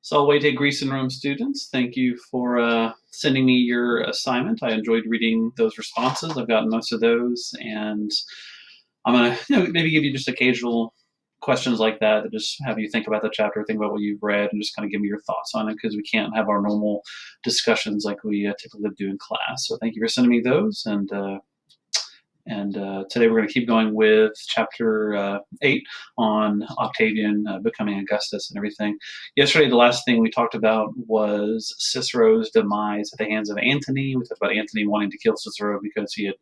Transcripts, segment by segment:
Salve Greece and Rome students. Thank you for sending me your assignment. I enjoyed reading those responses. I've gotten most of those, and I'm gonna maybe give you just occasional questions like that that just have you think about the chapter, think about what you've read, and just kind of give me your thoughts on it because we can't have our normal discussions like we typically do in class. So thank you for sending me those, and today we're going to keep going with chapter 8 on Octavian becoming Augustus and everything. Yesterday, the last thing we talked about was Cicero's demise at the hands of Antony. We talked about Antony wanting to kill Cicero because he had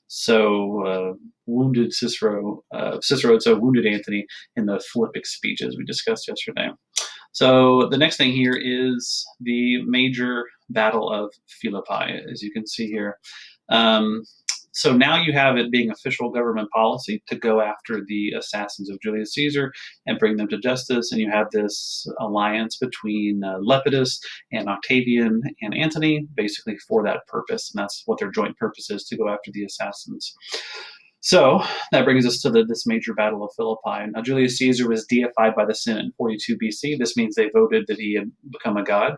so wounded Cicero. Cicero had so wounded Antony in the Philippic speeches we discussed yesterday. So the next thing here is the major battle of Philippi, as you can see here. So now you have it being official government policy to go after the assassins of Julius Caesar and bring them to justice. And you have this alliance between Lepidus and Octavian and Antony, basically for that purpose. And that's what their joint purpose is, to go after the assassins. So that brings us to this major battle of Philippi. Now, Julius Caesar was deified by the Senate in 42 BC. This means they voted that he had become a god.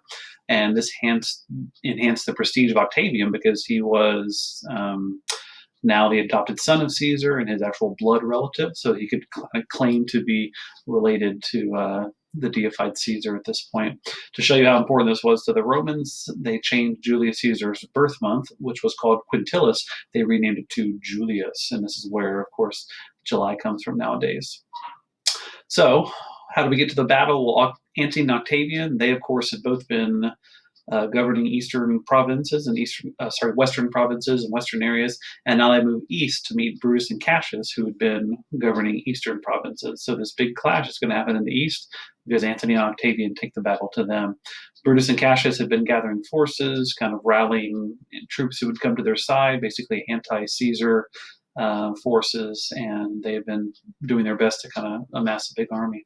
And this enhanced the prestige of Octavian because he was now the adopted son of Caesar and his actual blood relative, so he could claim to be related to the deified Caesar at this point. To show you how important this was to the Romans, they changed Julius Caesar's birth month, which was called Quintilis. They renamed it to Julius, and this is where, of course, July comes from nowadays. So, how do we get to the battle? Well, Antony and Octavian, they, of course, had both been governing eastern provinces and western provinces and western areas, and now they move east to meet Brutus and Cassius, who had been governing eastern provinces. So this big clash is going to happen in the east because Antony and Octavian take the battle to them. Brutus and Cassius had been gathering forces, kind of rallying troops who would come to their side, basically anti-Caesar forces, and they have been doing their best to kind of amass a big army.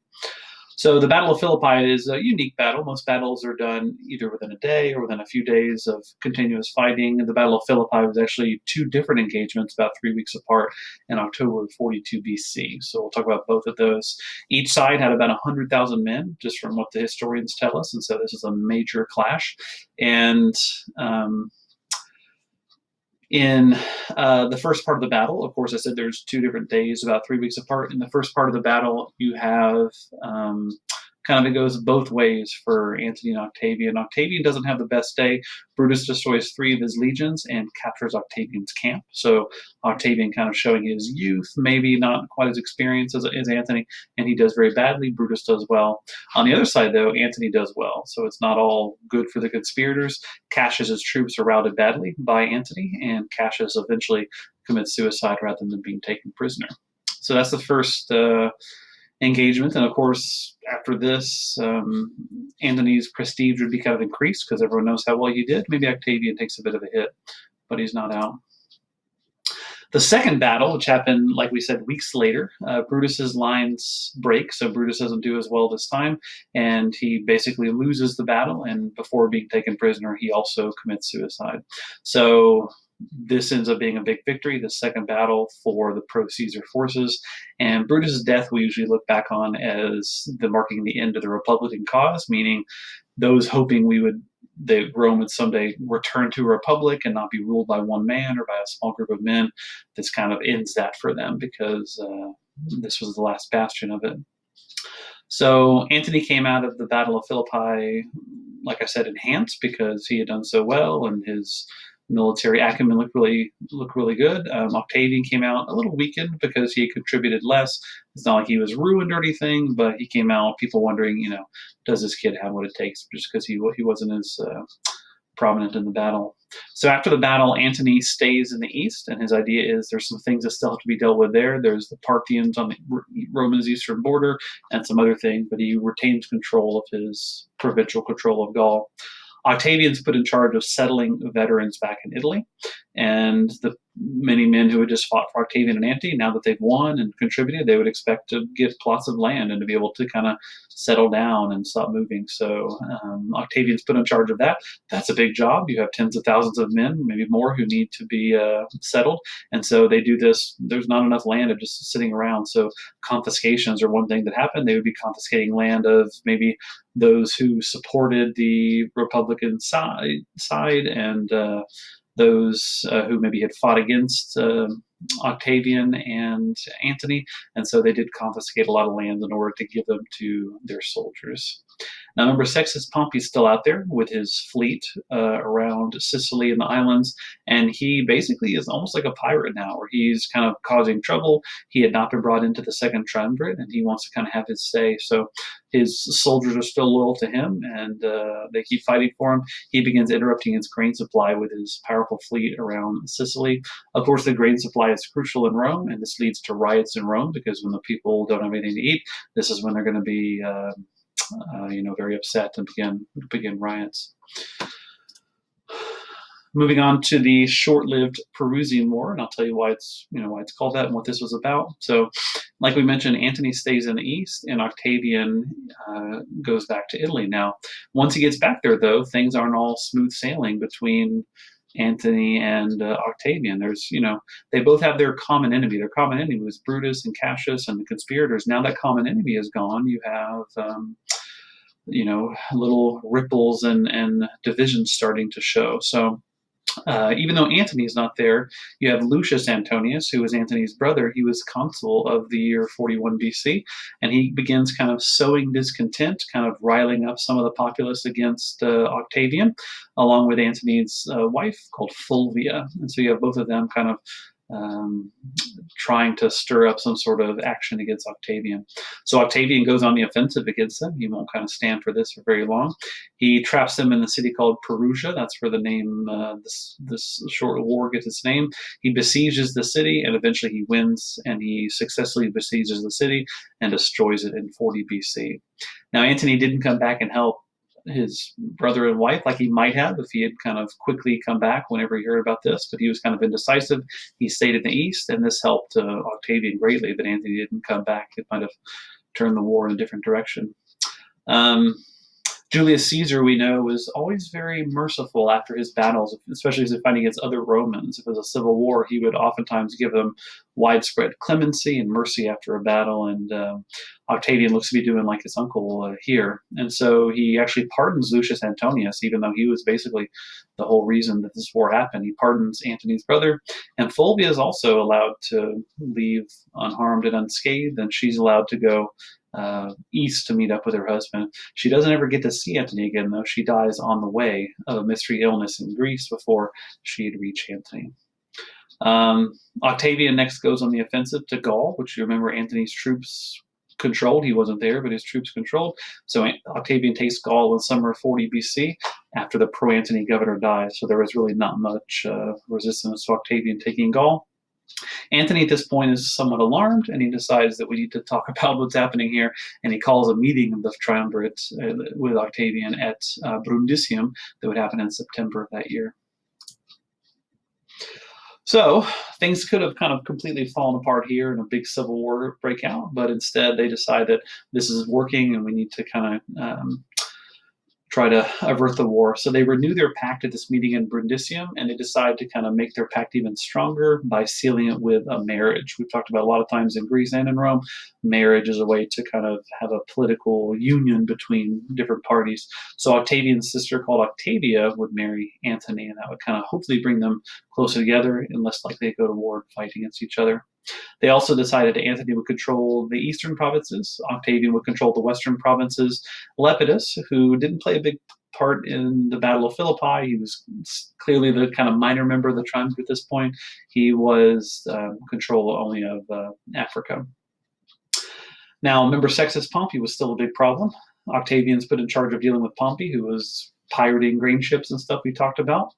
So the Battle of Philippi is a unique battle. Most battles are done either within a day or within a few days of continuous fighting. The Battle of Philippi was actually two different engagements about 3 weeks apart in October of 42 BC. So we'll talk about both of those. Each side had about 100,000 men, just from what the historians tell us. And so this is a major clash. And in the first part of the battle, of course, I said there's 2 different days, about 3 weeks apart. In the first part of the battle, you have kind of it goes both ways for Antony and Octavian. Octavian doesn't have the best day. Brutus destroys 3 of his legions and captures Octavian's camp. So Octavian kind of showing his youth, maybe not quite as experienced as Antony, and he does very badly. Brutus does well. On the other side, though, Antony does well. So it's not all good for the conspirators. Cassius's troops are routed badly by Antony, and Cassius eventually commits suicide rather than being taken prisoner. So that's the first engagement. And of course, after this, Antony's prestige would be kind of increased because everyone knows how well he did. Maybe Octavian takes a bit of a hit, but he's not out. The second battle, which happened, like we said, weeks later, Brutus's lines break, so Brutus doesn't do as well this time, and he basically loses the battle, and before being taken prisoner, he also commits suicide. So this ends up being a big victory, the second battle for the pro-Caesar forces, and Brutus's death we usually look back on as the marking the end of the Republican cause, meaning those hoping that Rome would someday return to a republic and not be ruled by one man or by a small group of men. This kind of ends that for them because this was the last bastion of it. So Antony came out of the Battle of Philippi, like I said, enhanced because he had done so well and his military acumen looked really good. Octavian came out a little weakened because he contributed less. It's not like he was ruined or anything, but he came out, people wondering, does this kid have what it takes, just because he wasn't as prominent in the battle. So after the battle, Antony stays in the east, and his idea is there's some things that still have to be dealt with there. There's the Parthians on the Roman's eastern border and some other things, but he retains control of his provincial control of Gaul. Octavian's put in charge of settling veterans back in Italy, and many men who had just fought for Octavian and Antony, now that they've won and contributed, they would expect to get plots of land and to be able to kind of settle down and stop moving. So Octavian's put in charge of that. That's a big job. You have tens of thousands of men, maybe more, who need to be settled. And so they do this. There's not enough land just sitting around. So confiscations are one thing that happened. They would be confiscating land of maybe those who supported the Republican side and those who maybe had fought against Octavian and Antony, and so they did confiscate a lot of land in order to give them to their soldiers. Now, remember, Sextus Pompey's still out there with his fleet around Sicily and the islands, and he basically is almost like a pirate now, where he's kind of causing trouble. He had not been brought into the Second Triumvirate, and he wants to kind of have his say. So his soldiers are still loyal to him, and they keep fighting for him. He begins interrupting his grain supply with his powerful fleet around Sicily. Of course, the grain supply is crucial in Rome, and this leads to riots in Rome, because when the people don't have anything to eat, this is when they're going to be very upset and begin riots. Moving on to the short-lived Perusian War, and I'll tell you why it's called that and what this was about. So, like we mentioned, Antony stays in the east, and Octavian goes back to Italy. Now, once he gets back there, though, things aren't all smooth sailing between Antony and Octavian. They both have their common enemy. Their common enemy was Brutus and Cassius and the conspirators. Now that common enemy is gone, you have little ripples and divisions starting to show. So even though Antony is not there, you have Lucius Antonius, who was Antony's brother. He was consul of the year 41 BC, and he begins kind of sowing discontent, kind of riling up some of the populace against Octavian, along with Antony's wife called Fulvia. And so you have both of them kind of trying to stir up some sort of action against Octavian. So Octavian goes on the offensive against them. He won't kind of stand for this for very long. He traps them in the city called Perugia. That's where the name, this short war gets its name. He besieges the city, and eventually he wins, and he successfully besieges the city and destroys it in 40 BC. Now, Antony didn't come back and help his brother and wife like he might have if he had kind of quickly come back whenever he heard about this, but he was kind of indecisive. He stayed in the east, and this helped Octavian greatly that Antony didn't come back. It might have turned the war in a different direction. Julius Caesar, we know, was always very merciful after his battles, especially as he fighting against other Romans. If it was a civil war, he would oftentimes give them widespread clemency and mercy after a battle, and Octavian looks to be doing like his uncle here. And so he actually pardons Lucius Antonius, even though he was basically the whole reason that this war happened. He pardons Antony's brother, and Fulvia is also allowed to leave unharmed and unscathed, and she's allowed to go east to meet up with her husband. She doesn't ever get to see Antony again, though. She dies on the way of a mystery illness in Greece before she'd reach Antony. Octavian next goes on the offensive to Gaul, which you remember Antony's troops controlled. He wasn't there, but his troops controlled. So Octavian takes Gaul in summer of 40 BC after the pro-Antony governor dies. So there was really not much resistance to Octavian taking Gaul. Antony at this point is somewhat alarmed, and he decides that we need to talk about what's happening here, and he calls a meeting of the triumvirate with Octavian at Brundisium that would happen in September of that year. So things could have kind of completely fallen apart here and a big civil war break out, but instead they decide that this is working and we need to kind of try to avert the war. So they renew their pact at this meeting in Brundisium, and they decide to kind of make their pact even stronger by sealing it with a marriage. We've talked about a lot of times in Greece and in Rome, marriage is a way to kind of have a political union between different parties. So Octavian's sister, called Octavia, would marry Antony, and that would kind of hopefully bring them closer together and less likely to go to war and fight against each other. They also decided that Antony would control the eastern provinces, Octavian would control the western provinces. Lepidus, who didn't play a big part in the Battle of Philippi, he was clearly the kind of minor member of the triumvirate at this point. He was control only of Africa. Now, remember, Sextus Pompey was still a big problem. Octavian's put in charge of dealing with Pompey, who was pirating grain ships and stuff we talked about.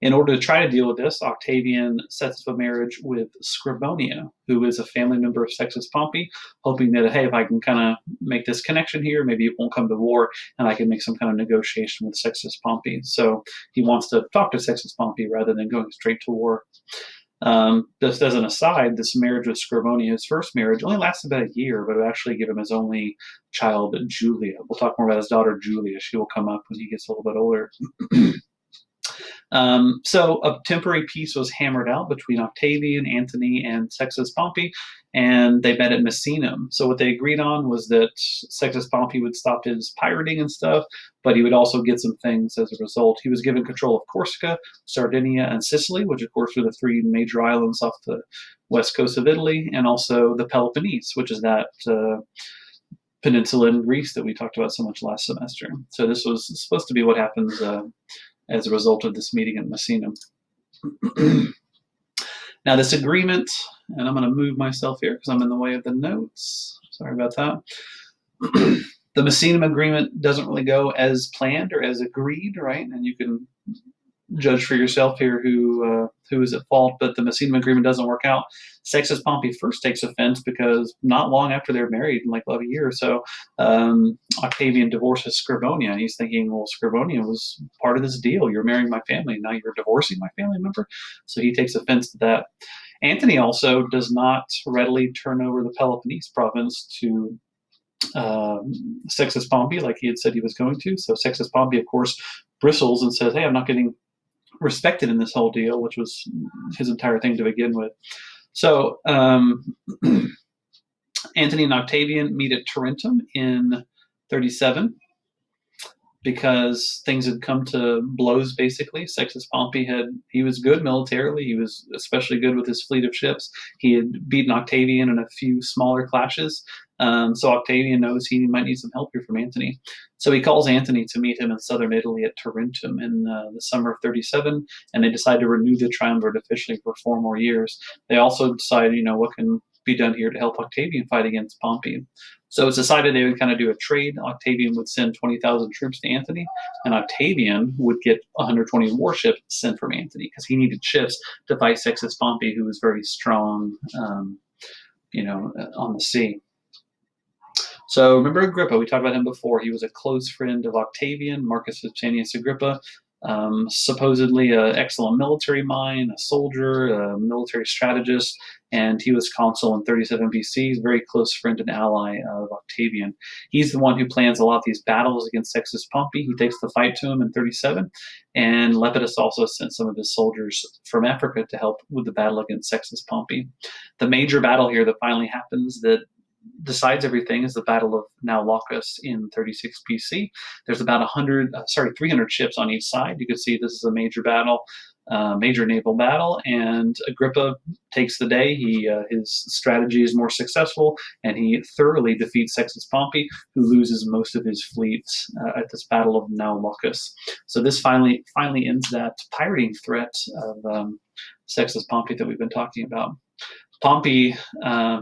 In order to try to deal with this, Octavian sets up a marriage with Scribonia, who is a family member of Sextus Pompey, hoping that, hey, if I can kind of make this connection here, maybe it won't come to war, and I can make some kind of negotiation with Sextus Pompey. So he wants to talk to Sextus Pompey rather than going straight to war. Just as an aside, this marriage with Scribonia, his first marriage, only lasted about a year, but it actually gave him his only child, Julia. We'll talk more about his daughter, Julia. She will come up when he gets a little bit older. So a temporary peace was hammered out between Octavian, Antony, and Sextus Pompey, and they met at Misenum. So what they agreed on was that Sextus Pompey would stop his pirating and stuff, but he would also get some things as a result. He was given control of Corsica, Sardinia, and Sicily, which of course were the three major islands off the west coast of Italy, and also the Peloponnese, which is that peninsula in Greece that we talked about so much last semester. So this was supposed to be what happens as a result of this meeting at Misenum. Now this agreement, and I'm going to move myself here because I'm in the way of the notes. Sorry about that. The Misenum agreement doesn't really go as planned or as agreed, right? And you can judge for yourself here who is at fault, but the Misenum agreement doesn't work out. Sextus Pompey first takes offense because not long after they're married, like about a year or so, Octavian divorces Scribonia, and he's thinking, well, Scribonia was part of this deal. You're marrying my family, now you're divorcing my family member. So he takes offense to that. Antony also does not readily turn over the Peloponnese province to Sextus Pompey like he had said he was going to. So Sextus Pompey, of course, bristles and says, hey, I'm not getting respected in this whole deal, which was his entire thing to begin with. So Antony and Octavian meet at Tarentum in 37 because things had come to blows, basically. Sextus Pompey he was good militarily. He was especially good with his fleet of ships. He had beaten Octavian in a few smaller clashes. So Octavian knows he might need some help here from Antony. So he calls Antony to meet him in southern Italy at Tarentum in the summer of 37, and they decide to renew the triumvirate officially for 4 more years. They also decide, what can be done here to help Octavian fight against Pompey. So it's decided they would kind of do a trade. Octavian would send 20,000 troops to Antony, and Octavian would get 120 warships sent from Antony because he needed ships to fight Sextus Pompey, who was very strong, on the sea. So remember Agrippa, we talked about him before. He was a close friend of Octavian, Marcus Vipsanius Agrippa, supposedly an excellent military mind, a soldier, a military strategist, and he was consul in 37 BC. He's a very close friend and ally of Octavian. He's the one who plans a lot of these battles against Sextus Pompey. He takes the fight to him in 37, and Lepidus also sent some of his soldiers from Africa to help with the battle against Sextus Pompey. The major battle here that finally happens that decides everything is the Battle of Naulacus in 36 BC. There's about 300 ships on each side. You can see this is a major battle, major naval battle, and Agrippa takes the day. His strategy is more successful, and he thoroughly defeats Sextus Pompey, who loses most of his fleet at this Battle of Naulacus. So this finally ends that pirating threat of Sextus Pompey that we've been talking about. Pompey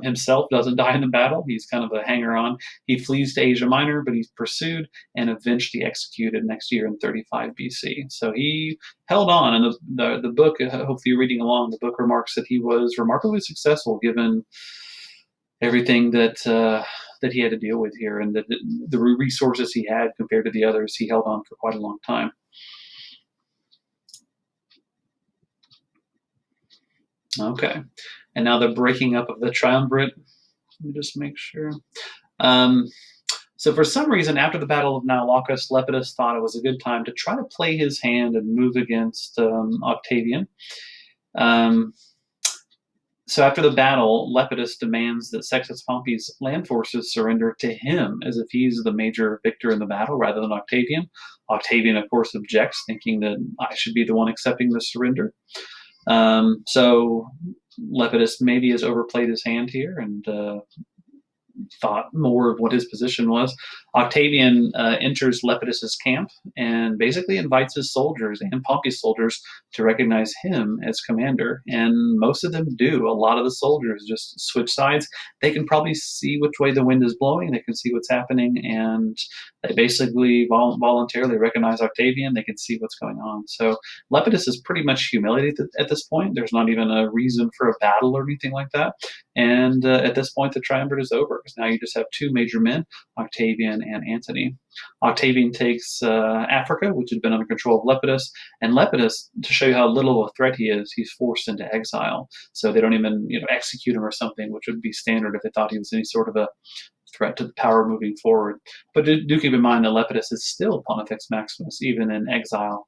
himself doesn't die in the battle. He's kind of a hanger-on. He flees to Asia Minor, but he's pursued and eventually executed next year in 35 BC. So he held on, and the book, hopefully you're reading along, the book remarks that he was remarkably successful given everything that he had to deal with here, and the resources he had compared to the others. He held on for quite a long time. Okay. And now the breaking up of the triumvirate. Let me just make sure. So for some reason, after the Battle of Naulacus, Lepidus thought it was a good time to try to play his hand and move against Octavian. So after the battle, Lepidus demands that Sextus Pompey's land forces surrender to him as if he's the major victor in the battle rather than Octavian. Octavian, of course, objects, thinking that I should be the one accepting the surrender. So Lepidus maybe has overplayed his hand here and thought more of what his position was. Octavian enters Lepidus's camp and basically invites his soldiers and Pompey's soldiers to recognize him as commander. And most of them do. A lot of the soldiers just switch sides. They can probably see which way the wind is blowing. They can see what's happening, and they basically voluntarily recognize Octavian. They can see what's going on. So Lepidus is pretty much humiliated at this point. There's not even a reason for a battle or anything like that. And at this point, the triumvirate is over because now you just have two major men, Octavian and Antony. Octavian takes Africa, which had been under control of Lepidus, and Lepidus, to show you how little of a threat he is, he's forced into exile. So they don't even execute him or something, which would be standard if they thought he was any sort of a threat to the power moving forward. But do keep in mind that Lepidus is still Pontifex Maximus, even in exile,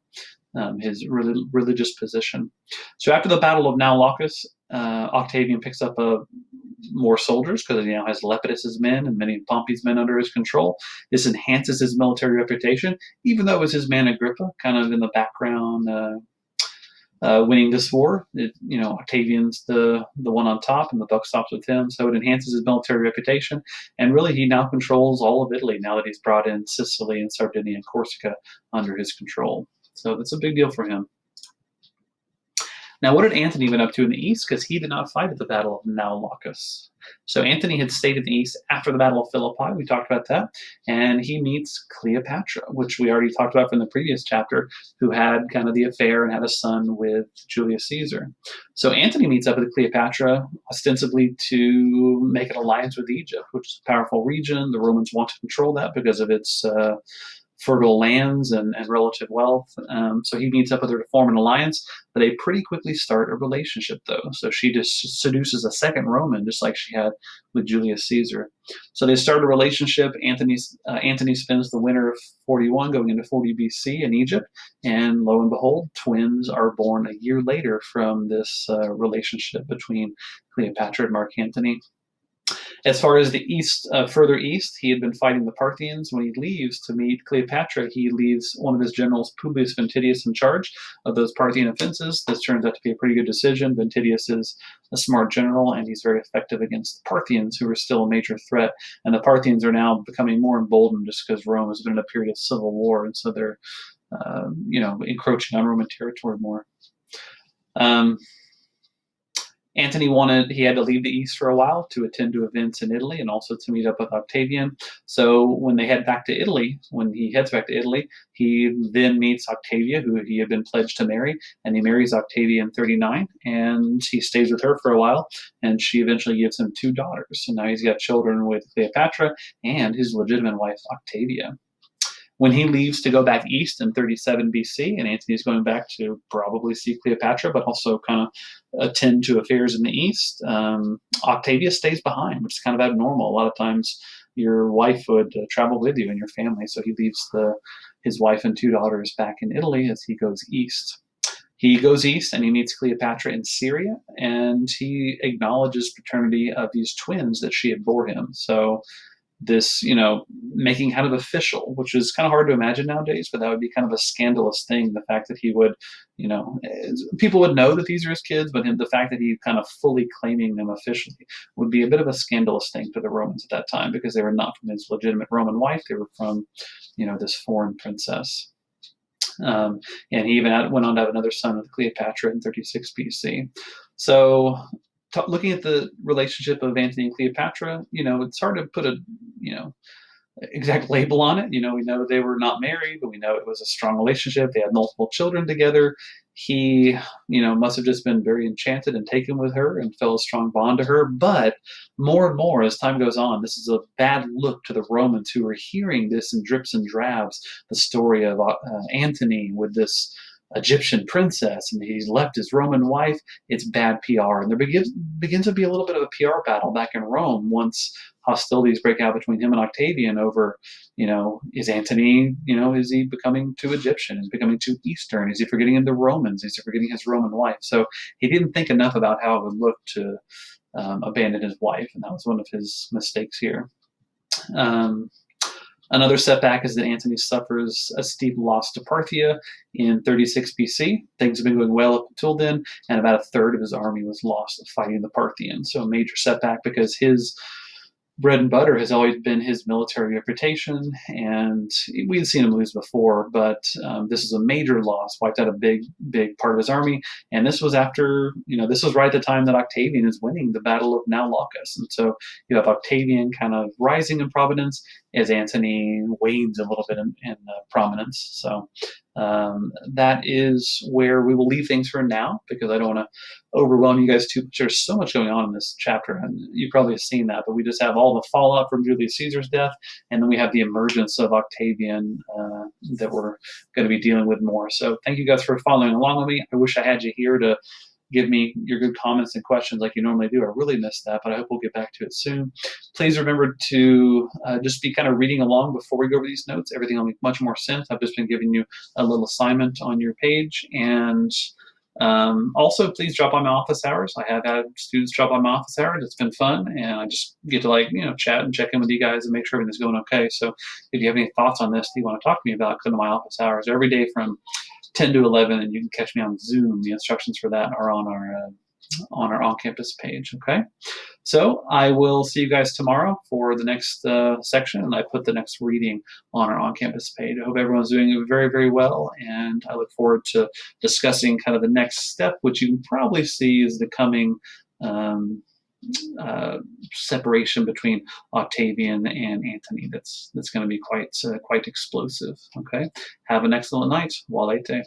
his religious position. So after the Battle of Naulochus, Octavian picks up more soldiers because he now has Lepidus's men and many of Pompey's men under his control. This enhances his military reputation, even though it was his man Agrippa kind of in the background winning this war. Octavian's the one on top, and the buck stops with him. So it enhances his military reputation, and really he now controls all of Italy now that he's brought in Sicily and Sardinia and Corsica under his control. So that's a big deal for him. Now, what did Antony been up to in the east? Because he did not fight at the Battle of Naulochus. So Antony had stayed in the east after the Battle of Philippi. We talked about that. And he meets Cleopatra, which we already talked about from the previous chapter, who had kind of the affair and had a son with Julius Caesar. So Antony meets up with Cleopatra ostensibly to make an alliance with Egypt, which is a powerful region. The Romans want to control that because of its fertile lands and relative wealth. So he meets up with her to form an alliance, but they pretty quickly start a relationship, though. So she just seduces a second Roman, just like she had with Julius Caesar. So they start a relationship. Antony spends the winter of 41 going into 40 BC in Egypt, and lo and behold, twins are born a year later from this relationship between Cleopatra and Mark Antony. As far as the east, further east, he had been fighting the Parthians. When he leaves to meet Cleopatra, he leaves one of his generals, Publius Ventidius, in charge of those Parthian offenses. This turns out to be a pretty good decision. Ventidius is a smart general, and he's very effective against the Parthians, who are still a major threat. And the Parthians are now becoming more emboldened just because Rome has been in a period of civil war, and so they're, encroaching on Roman territory more. Antony he had to leave the east for a while to attend to events in Italy and also to meet up with Octavian. So when he heads back to Italy, he then meets Octavia, who he had been pledged to marry, and he marries Octavia in 39, and he stays with her for a while, and she eventually gives him 2 daughters. So now he's got children with Cleopatra and his legitimate wife, Octavia. When he leaves to go back east in 37 BC, and Antony's going back to probably see Cleopatra, but also kind of attend to affairs in the east, Octavia stays behind, which is kind of abnormal. A lot of times your wife would travel with you and your family, so he leaves his wife and 2 daughters back in Italy as he goes east. He goes east and he meets Cleopatra in Syria, and he acknowledges paternity of these twins that she had bore him. So this, making kind of official, which is kind of hard to imagine nowadays, but that would be kind of a scandalous thing. The fact that he would, people would know that these are his kids, but the fact that he kind of fully claiming them officially would be a bit of a scandalous thing to the Romans at that time, because they were not from his legitimate Roman wife. They were from, this foreign princess. And he even went on to have another son with Cleopatra in 36 BC. So looking at the relationship of Antony and Cleopatra, it's hard to put a, exact label on it. We know they were not married, but we know it was a strong relationship. They had multiple children together. He, must have just been very enchanted and taken with her and felt a strong bond to her. But more and more as time goes on, this is a bad look to the Romans, who are hearing this in drips and drabs, the story of Antony with this Egyptian princess, and he's left his Roman wife. It's bad PR, and there begins to be a little bit of a PR battle back in Rome once hostilities break out between him and Octavian over, is Antony, is he becoming too Egyptian? Is he becoming too Eastern? Is he forgetting the Romans? Is he forgetting his Roman wife? So he didn't think enough about how it would look to abandon his wife, and that was one of his mistakes here. Another setback is that Antony suffers a steep loss to Parthia in 36 BC. Things have been going well up until then, and about a third of his army was lost fighting the Parthians. So a major setback, because his bread and butter has always been his military reputation, and we'd seen him lose before, but this is a major loss, wiped out a big part of his army, and this was after, this was right at the time that Octavian is winning the Battle of Now Laucus, and so you have Octavian kind of rising in prominence as Antony wanes a little bit in prominence. So that is where we will leave things for now, because I don't want to overwhelm you guys too much. There's so much going on in this chapter, and you probably have seen that. But we just have all the fallout from Julius Caesar's death, and then we have the emergence of Octavian that we're going to be dealing with more. So thank you guys for following along with me. I wish I had you here to give me your good comments and questions like you normally do. I really missed that, but I hope we'll get back to it soon. Please remember to just be kind of reading along before we go over these notes. Everything will make much more sense. I've just been giving you a little assignment on your page, and also, please drop by my office hours. I have had students drop by my office hours. It's been fun, and I just get to chat and check in with you guys and make sure everything's going okay. So, if you have any thoughts on this that you want to talk to me about, come to my office hours every day from 10 to 11, and you can catch me on Zoom. The instructions for that are on our on-campus page. Okay. So I will see you guys tomorrow for the next section, and I put the next reading on our on-campus page. I hope everyone's doing very, very well, and I look forward to discussing kind of the next step, which you can probably see is the coming separation between Octavian and Antony. That's going to be quite explosive. Okay. Have an excellent night. Walete.